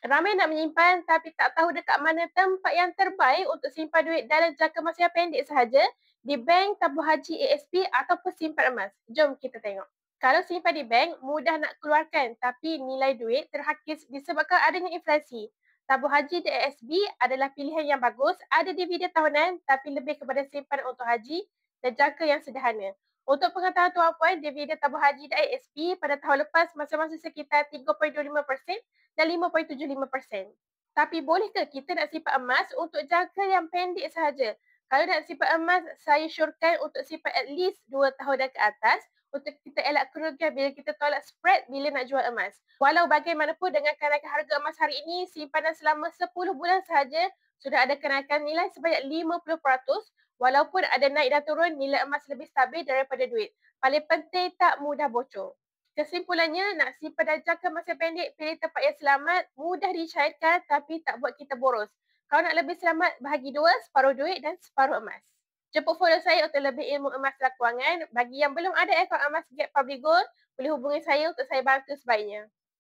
Ramai nak menyimpan tapi tak tahu dekat mana tempat yang terbaik untuk simpan duit dalam jangka masa yang pendek sahaja, di bank, tabung haji ASP ataupun simpan emas. Jom kita tengok. Kalau simpan di bank, mudah nak keluarkan tapi nilai duit terhakis disebabkan adanya inflasi. Tabung haji di ASB adalah pilihan yang bagus, ada dividen tahunan tapi lebih kepada simpanan untuk haji dan jangka yang sederhana. Untuk pengetahuan Tuan Puan, dividen tabung haji di ASP pada tahun lepas masa-masa sekitar 3.25% dan 5.75%. Tapi bolehkah kita nak simpan emas untuk jangka yang pendek sahaja? Kalau nak simpan emas, saya syorkan untuk simpan at least 2 tahun dan ke atas untuk kita elak kerugian bila kita tolak spread bila nak jual emas. Walau bagaimanapun dengan kenaikan harga emas hari ini, simpanan selama 10 bulan sahaja sudah ada kenaikan nilai sebanyak 50%. Walaupun ada naik dan turun, nilai emas lebih stabil daripada duit. Paling penting tak mudah bocor. Kesimpulannya, nak simpan dan jangka masa pendek, pilih tempat yang selamat, mudah dicairkan tapi tak buat kita boros. Kalau nak lebih selamat, bahagi dua, separuh duit dan separuh emas. Jemput follow saya untuk lebih ilmu emas dan kewangan. Bagi yang belum ada akaun emas Get Public Gold, boleh hubungi saya untuk saya bantu sebaiknya.